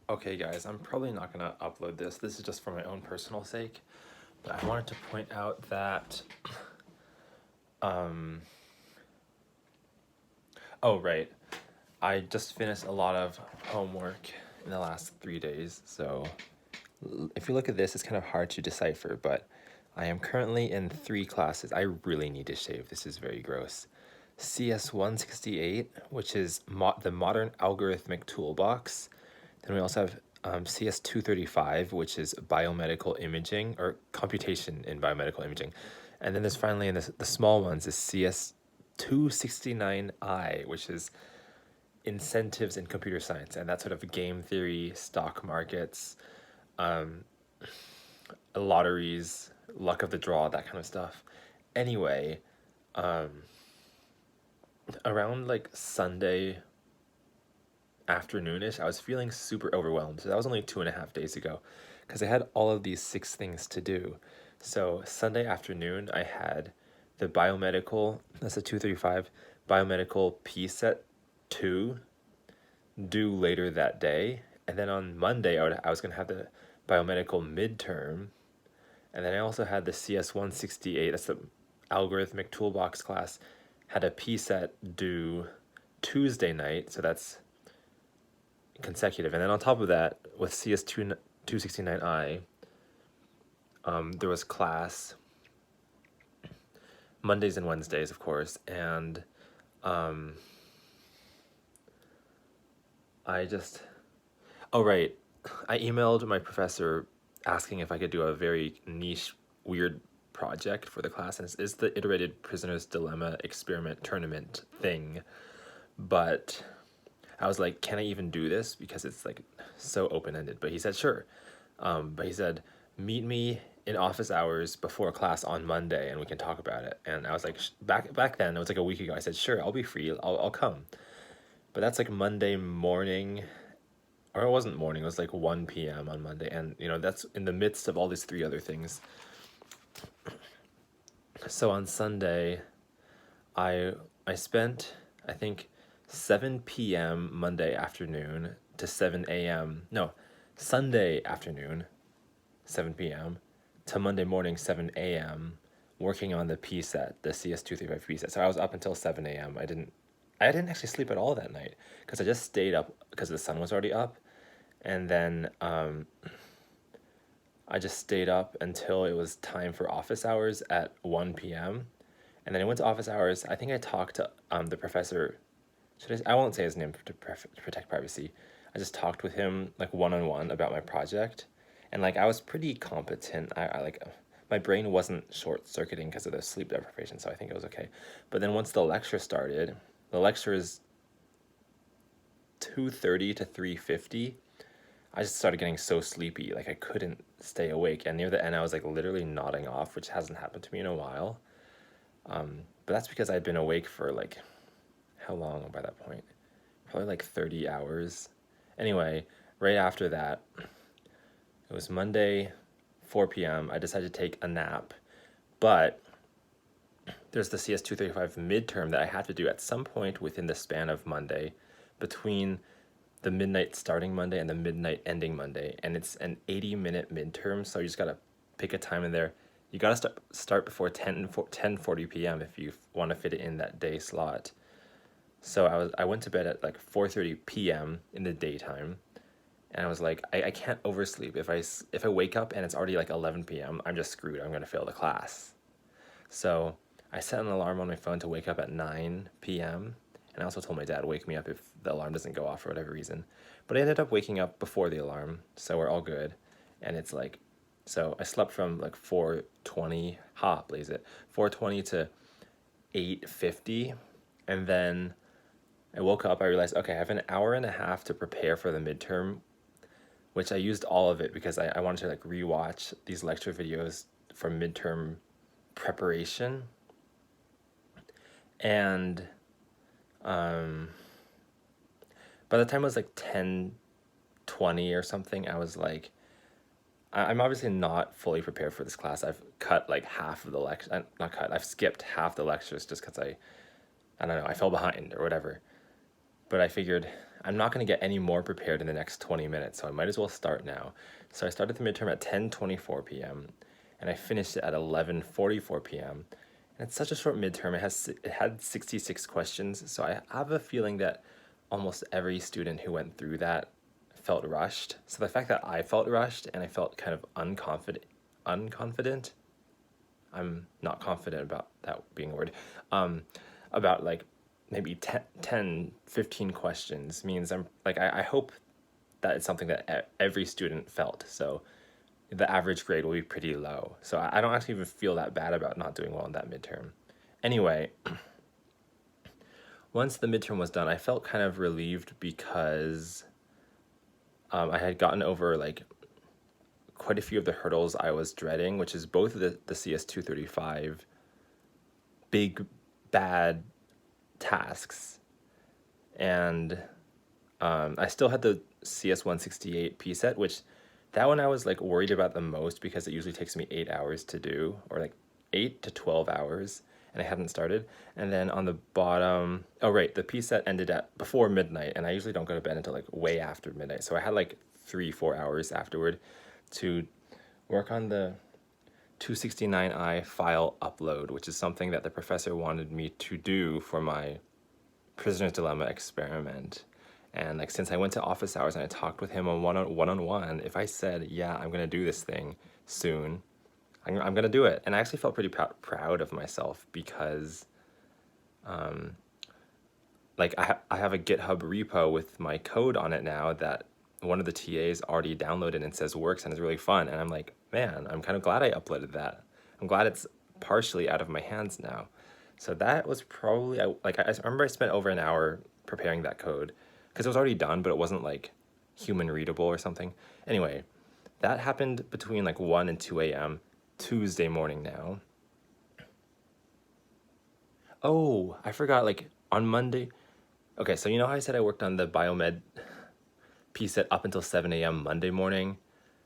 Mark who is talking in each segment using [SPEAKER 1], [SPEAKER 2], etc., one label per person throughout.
[SPEAKER 1] Okay guys, I'm probably not gonna upload this. This is just for my own personal sake. But I wanted to point out that, oh right, I just finished a lot of homework in the last 3 days. So if you look at this, it's kind of hard to decipher, but I am currently in 3 classes. I really need to shave. This is very gross. CS 168, which is the Modern Algorithmic Toolbox. Then we also have CS 235, which is biomedical imaging or computation in biomedical imaging. And then there's finally, in the small ones, is CS 269I, which is incentives in computer science. And that's sort of game theory, stock markets, lotteries, luck of the draw, that kind of stuff. Anyway, around like Sunday afternoonish, I was feeling super overwhelmed. So that was only 2.5 days ago, because I had all of these 6 things to do. So Sunday afternoon, I had the biomedical, that's a 235, biomedical pset 2 due later that day. And then on Monday, I was going to have the biomedical midterm. And then I also had the CS 168, that's the algorithmic toolbox class, had a pset due Tuesday night. So that's consecutive. And then on top of that, with CS 269I, there was class Mondays and Wednesdays, of course, and oh right, I emailed my professor asking if I could do a very niche, weird project for the class, and it's the iterated prisoner's dilemma experiment tournament thing. But I was like, can I even do this? Because it's like so open-ended. But he said, sure. But he said, meet me in office hours before class on Monday and we can talk about it. And I was like, back then, it was like a week ago, I said, sure, I'll be free, I'll come. But that's like Monday morning, or it wasn't morning, it was like 1 p.m. on Monday. And, that's in the midst of all these 3 other things. So on Sunday, I spent, I think, 7 p.m. Monday afternoon to 7 a.m. No, Sunday afternoon, 7 p.m. to Monday morning, 7 a.m. working on the pset, the CS235 pset. So I was up until 7 a.m. I didn't actually sleep at all that night because I just stayed up because the sun was already up. And then I just stayed up until it was time for office hours at 1 p.m. And then I went to office hours. I think I talked to the professor. I won't say his name to protect privacy. I just talked with him like one-on-one about my project. And like I was pretty competent. I like my brain wasn't short-circuiting because of the sleep deprivation, so I think it was okay. But then once the lecture started, the lecture is 2:30 to 3:50. I just started getting so sleepy, like I couldn't stay awake. And near the end, I was like literally nodding off, which hasn't happened to me in a while. But that's because I'd been awake for like, how long by that point? Probably like 30 hours. Anyway, right after that, it was Monday, 4 p.m. I decided to take a nap, but there's the CS235 midterm that I had to do at some point within the span of Monday, between the midnight starting Monday and the midnight ending Monday, and it's an 80-minute midterm, so you just gotta pick a time in there. You gotta start before 10:40 p.m. if you want to fit it in that day slot. So I went to bed at like 4:30 p.m. in the daytime, and I was like, I can't oversleep. If I wake up and it's already like 11 p.m., I'm just screwed. I'm gonna fail the class. So I set an alarm on my phone to wake up at 9 p.m. And I also told my dad, wake me up if the alarm doesn't go off for whatever reason. But I ended up waking up before the alarm, so we're all good. And it's like, so I slept from like 4:20, blaze it, 4:20 to 8:50. And then I woke up, I realized, okay, I have an hour and a half to prepare for the midterm, which I used all of it because I wanted to like rewatch these lecture videos for midterm preparation. And by the time it was like 10:20 or something, I was like, I'm obviously not fully prepared for this class. I've cut like half of the lecture, I've skipped half the lectures just because I don't know, I fell behind or whatever. but I figured I'm not going to get any more prepared in the next 20 minutes, so I might as well start now. So I started the midterm at 10:24 p.m. and I finished it at 11:44 p.m. And it's such a short midterm. It had 66 questions, so I have a feeling that almost every student who went through that felt rushed. So the fact that I felt rushed and I felt kind of unconfident, I'm not confident about that being a word, about like maybe 10, 15 questions means I'm like, I hope that it's something that every student felt. So the average grade will be pretty low. So I don't actually even feel that bad about not doing well in that midterm. Anyway, once the midterm was done, I felt kind of relieved because I had gotten over like quite a few of the hurdles I was dreading, which is both of the CS 235 big bad tasks, and I still had the CS 168 pset, which that one I was like worried about the most because it usually takes me 8 hours to do, or like 8 to 12 hours, and I hadn't started. And then on the bottom, oh right, the pset ended at before midnight, and I usually don't go to bed until like way after midnight, so I had like 3-4 hours afterward to work on the 269i file upload, which is something that the professor wanted me to do for my prisoner's dilemma experiment. And like, since I went to office hours and I talked with him on one-on-one, if I said, yeah, I'm gonna do this thing soon, I'm gonna do it. And I actually felt pretty proud of myself because like I have a GitHub repo with my code on it now that one of the TAs already downloaded and says works and is really fun. And I'm like, man, I'm kind of glad I uploaded that. I'm glad it's partially out of my hands now. So that was probably, I remember I spent over an hour preparing that code because it was already done, but it wasn't like human readable or something. Anyway, that happened between like 1 and 2 a.m. Tuesday morning now. Oh, I forgot, like on Monday. Okay, so you know how I said I worked on the biomed pset up until 7 a.m. Monday morning?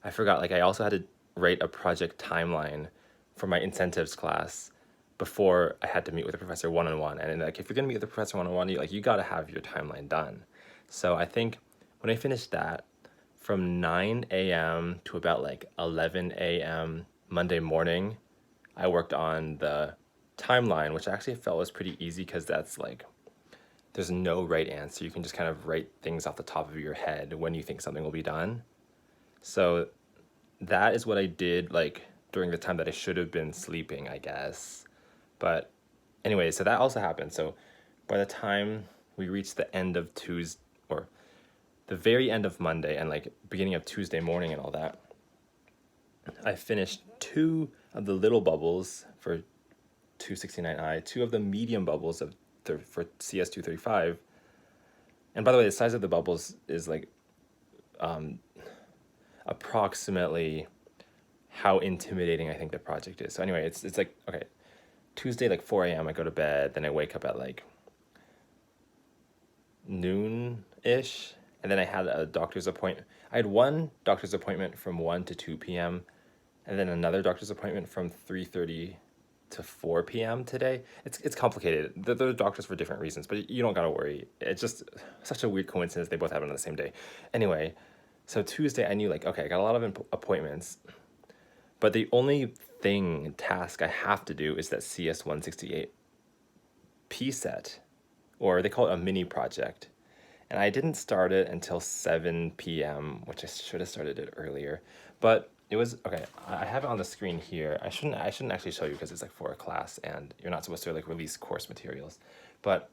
[SPEAKER 1] I forgot, like I also had to write a project timeline for my incentives class before I had to meet with the professor one-on-one. And like, if you're gonna meet with the professor one-on-one, you gotta have your timeline done. So I think when I finished that, from 9 a.m. to about like 11 a.m. Monday morning, I worked on the timeline, which I actually felt was pretty easy because that's like, there's no right answer. You can just kind of write things off the top of your head when you think something will be done. So that is what I did like during the time that I should have been sleeping, I guess. But anyway, so that also happened. So by the time we reached the end of Tuesday, or the very end of Monday and like beginning of Tuesday morning and all that, I finished 2 of the little bubbles for 269i, 2 of the medium bubbles for CS 235. And by the way, the size of the bubbles is like approximately how intimidating I think the project is. So anyway, it's like, okay, Tuesday like 4 a.m. I go to bed, then I wake up at like noon-ish, and then I had a doctor's appointment. I had one doctor's appointment from 1 to 2 p.m. and then another doctor's appointment from 3:30 to 4 p.m. today. It's complicated. They're doctors for different reasons, but you don't gotta worry. It's just such a weird coincidence they both happen on the same day. Anyway, so Tuesday I knew like, okay, I got a lot of appointments, but the only task I have to do is that CS 168 pset, or they call it a mini project. And I didn't start it until 7 p.m., which I should have started it earlier. But it was, okay, I have it on the screen here. I shouldn't actually show you because it's like for a class and you're not supposed to like release course materials. But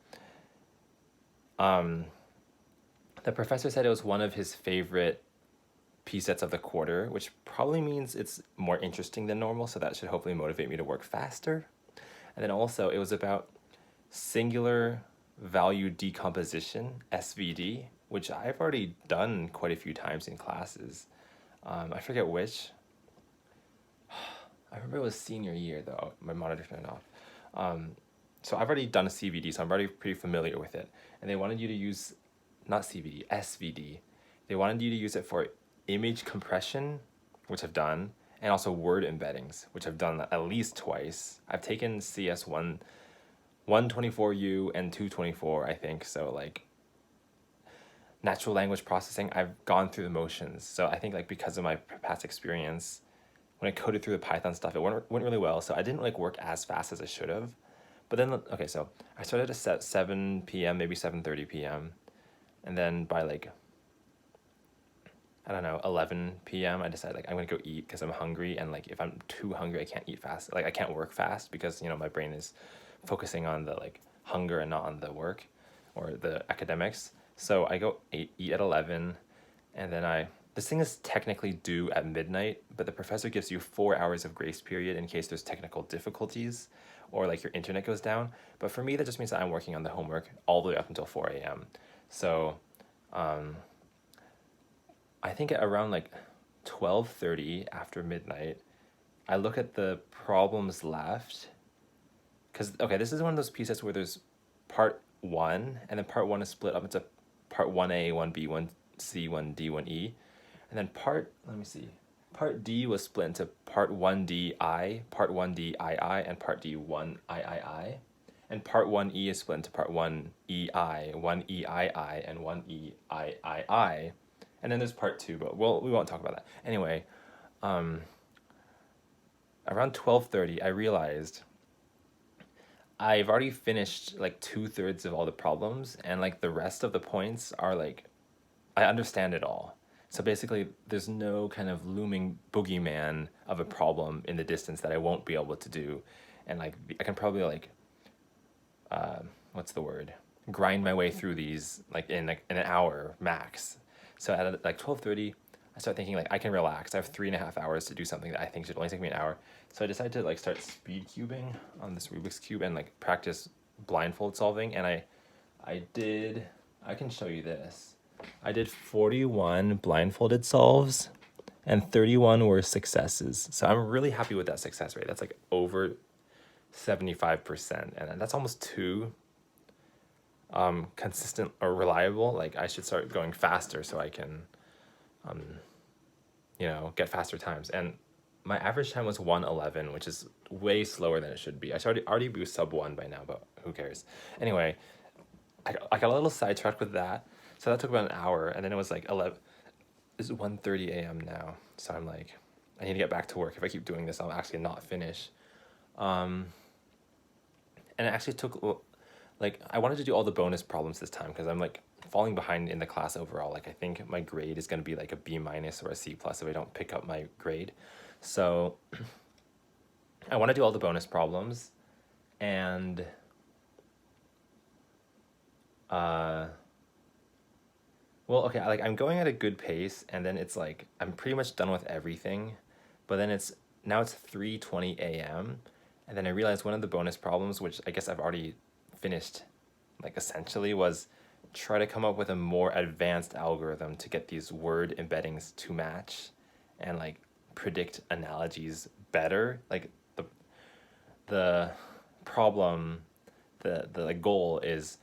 [SPEAKER 1] the professor said it was one of his favorite psets of the quarter, which probably means it's more interesting than normal, so that should hopefully motivate me to work faster. And then also it was about singular value decomposition, SVD, which I've already done quite a few times in classes. I forget which. I remember it was senior year though. My monitor turned off. So I've already done a CVD, so I'm already pretty familiar with it. And they wanted you to use, not CVD, SVD. They wanted you to use it for image compression, which I've done, and also word embeddings, which I've done at least twice. I've taken CS 124U and 224, I think, so like natural language processing, I've gone through the motions. So I think like because of my past experience, when I coded through the Python stuff, it went really well. So I didn't like work as fast as I should have. But then, okay, so I started at 7 p.m., maybe 7:30 p.m. And then by like, I don't know, 11 p.m., I decided like I'm gonna go eat because I'm hungry. And like if I'm too hungry, I can't eat fast. Like I can't work fast because, you know, my brain is focusing on the like hunger and not on the work or the academics. So I go eat at 11, and then this thing is technically due at midnight, but the professor gives you 4 hours of grace period in case there's technical difficulties or like your internet goes down. But for me, that just means that I'm working on the homework all the way up until 4 a.m. So I think at around like 12:30 after midnight, I look at the problems left. Because, okay, this is one of those pieces where there's part one, and then part one is split up into part 1A, 1B, 1C, 1D, 1E. And then let me see, part D was split into part 1DI, part 1DII, and part D1III. And part 1E is split into part 1EI, 1EII, and 1EIII. And then there's part two, but we won't talk about that. Anyway, around 12:30, I realized I've already finished like 2/3 of all the problems, and like the rest of the points are like, I understand it all. So basically, there's no kind of looming boogeyman of a problem in the distance that I won't be able to do. And like, I can probably like, what's the word? Grind my way through these like in an hour max. So at like 12:30, I start thinking like I can relax. I have 3.5 hours to do something that I think should only take me an hour. So I decided to like start speed cubing on this Rubik's Cube and like practice blindfold solving. And I can show you this. I did 41 blindfolded solves and 31 were successes. So I'm really happy with that success rate. That's like over 75%. And that's almost too consistent or reliable. Like I should start going faster so I can, get faster times. And my average time was 1:11, which is way slower than it should be. I should already be sub 1 by now, but who cares? Anyway, I got a little sidetracked with that. So that took about an hour, and then it was like 11. It's 1:30 a.m. now. So I'm like, I need to get back to work. If I keep doing this, I'll actually not finish. And it actually took, like, I wanted to do all the bonus problems this time because I'm like falling behind in the class overall. Like I think my grade is going to be like a B- or a C+ if I don't pick up my grade. So I want to do all the bonus problems, and well, okay, like I'm going at a good pace, and then it's like I'm pretty much done with everything, but then it's 3:20 a.m. and then I realized one of the bonus problems, which I guess I've already finished, like essentially, was try to come up with a more advanced algorithm to get these word embeddings to match and like predict analogies better. Like the problem, the like goal is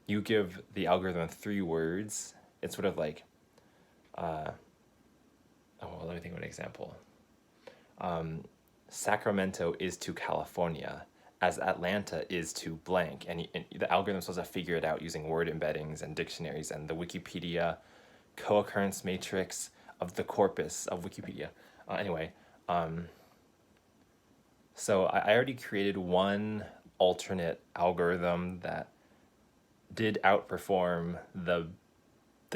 [SPEAKER 1] you give the algorithm 3 words. It's sort of like let me think of an example. Sacramento is to California as Atlanta is to blank, and the algorithm's supposed to figure it out using word embeddings and dictionaries and the Wikipedia co-occurrence matrix of the corpus of Wikipedia. So I already created one alternate algorithm that did outperform the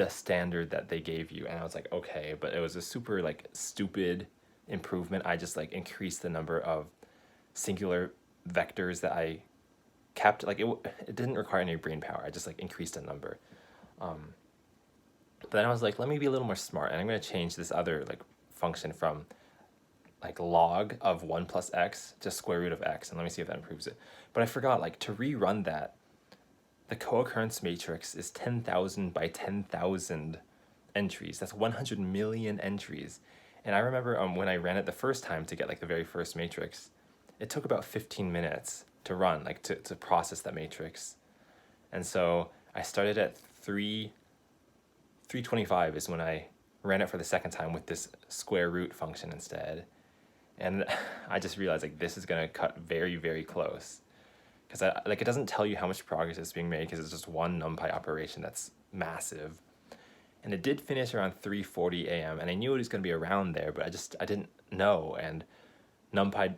[SPEAKER 1] standard that they gave you, and I was like, okay, but it was a super like stupid improvement. I just like increased the number of singular vectors that I kept. Like it didn't require any brain power. I just like increased a number. But then I was like, let me be a little more smart, and I'm going to change this other like function from like log of 1 plus x to square root of x, and let me see if that improves it. But I forgot, like, to rerun that, the co-occurrence matrix is 10,000 by 10,000 entries. That's 100 million entries. And I remember when I ran it the first time to get like the very first matrix, it took about 15 minutes to run, like to process that matrix. And so I started at 325 is when I ran it for the second time with this square root function instead. And I just realized like this is gonna cut very, very close. Because it doesn't tell you how much progress is being made because it's just one NumPy operation that's massive. And it did finish around 3:40 a.m. and I knew it was going to be around there, but I didn't know. And NumPy,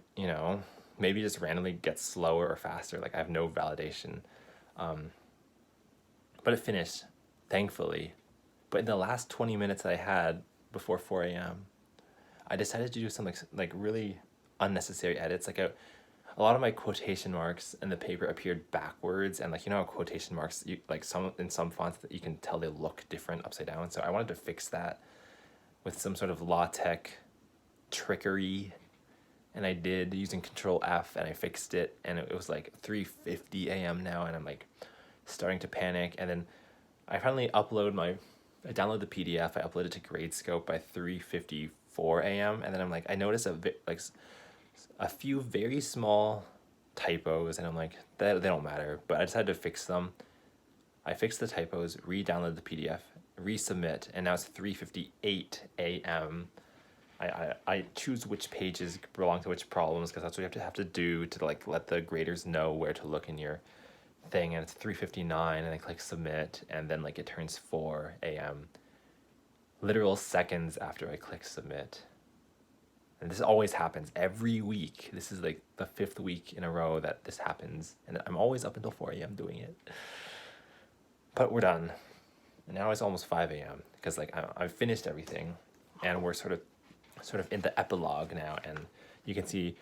[SPEAKER 1] maybe just randomly gets slower or faster. Like I have no validation. But it finished, thankfully. But in the last 20 minutes that I had before 4 a.m., I decided to do some like really unnecessary edits. Like a lot of my quotation marks in the paper appeared backwards, and like how quotation marks in some fonts that you can tell they look different upside down. So I wanted to fix that with some sort of LaTeX trickery, and I did using Control F, and I fixed it, and it was like 3:50 a.m. now, and I'm like starting to panic. And then I finally I downloaded the PDF, I uploaded to Gradescope by 3:54 a.m. and then I'm like, I noticed a few very small typos, and I'm like, they don't matter, but I decided to fix them. I fixed the typos, re-downloaded the PDF, resubmit, and now it's 3:58 a.m. I choose which pages belong to which problems, because that's what you have to do to like let the graders know where to look in your thing. And it's 3:59, and I click submit, and then like it turns 4 a.m. literal seconds after I click submit. And this always happens every week. This is like the 5th week in a row that this happens, and I'm always up until 4 a.m. doing it. But we're done. And now it's almost 5 a.m. because like I've finished everything, and we're sort of in the epilogue now, and you can see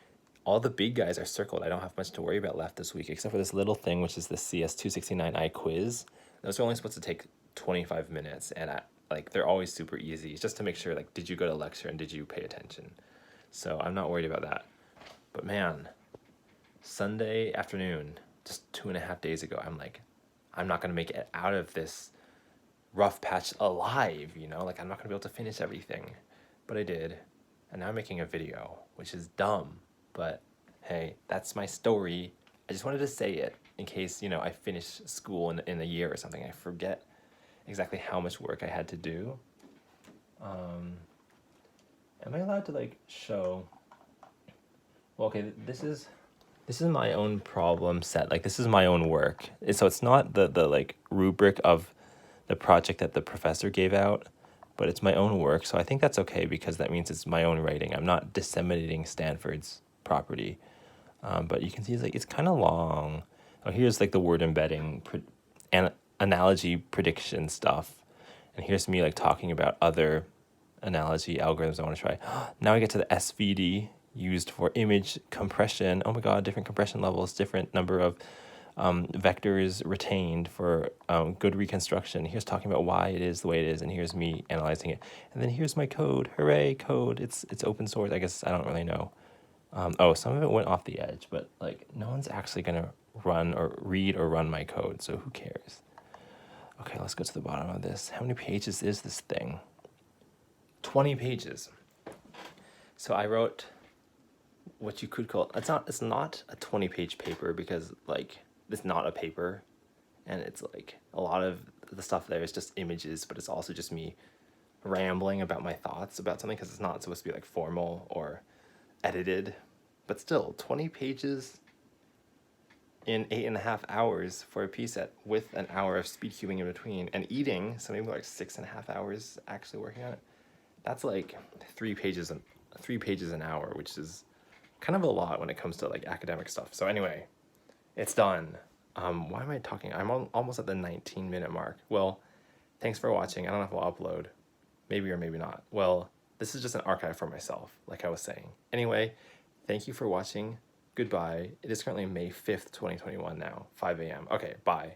[SPEAKER 1] all the big guys are circled. I don't have much to worry about left this week, except for this little thing, which is the CS269I quiz. Those are only supposed to take 25 minutes, and they're always super easy. It's just to make sure, like, did you go to lecture and did you pay attention? So I'm not worried about that. But man, Sunday afternoon, just 2.5 days ago, I'm like, I'm not going to make it out of this rough patch alive, Like, I'm not going to be able to finish everything. But I did. And now I'm making a video, which is dumb. But hey, that's my story. I just wanted to say it in case, I finish school in a year or something. I forget exactly how much work I had to do. Am I allowed to like show? Well, okay, this is my own problem set. Like, this is my own work. So it's not the like rubric of the project that the professor gave out, but it's my own work. So I think that's okay, because that means it's my own writing. I'm not disseminating Stanford's property. But you can see it's kind of long. Oh, here's like the word embedding and analogy prediction stuff. And here's me like talking about other analogy algorithms I want to try. Now I get to the SVD, used for image compression. Oh my God, different compression levels, different number of vectors retained for good reconstruction. Here's talking about why it is the way it is, and here's me analyzing it. And then here's my code. Hooray, code. It's open source. I guess I don't really know. Some of it went off the edge, but like no one's actually gonna run or read or run my code, so who cares? Okay, let's go to the bottom of this. How many pages is this thing? 20 pages. So I wrote what you could call, it's not a 20-page paper, because like it's not a paper, and it's like a lot of the stuff there is just images, but it's also just me rambling about my thoughts about something, because it's not supposed to be like formal or edited. But still, 20 pages in 8.5 hours for a pset, with an hour of Speedcubing in between and eating, so maybe like 6.5 hours actually working on it. That's like 3 pages an hour, which is kind of a lot when it comes to like academic stuff. So anyway, it's done. Why am I talking? I'm almost at the 19-minute mark. Well, thanks for watching. I don't know if I'll upload. Maybe or maybe not. Well, this is just an archive for myself, like I was saying. Anyway, thank you for watching. Goodbye. It is currently May 5th, 2021 now, 5 a.m. Okay, bye.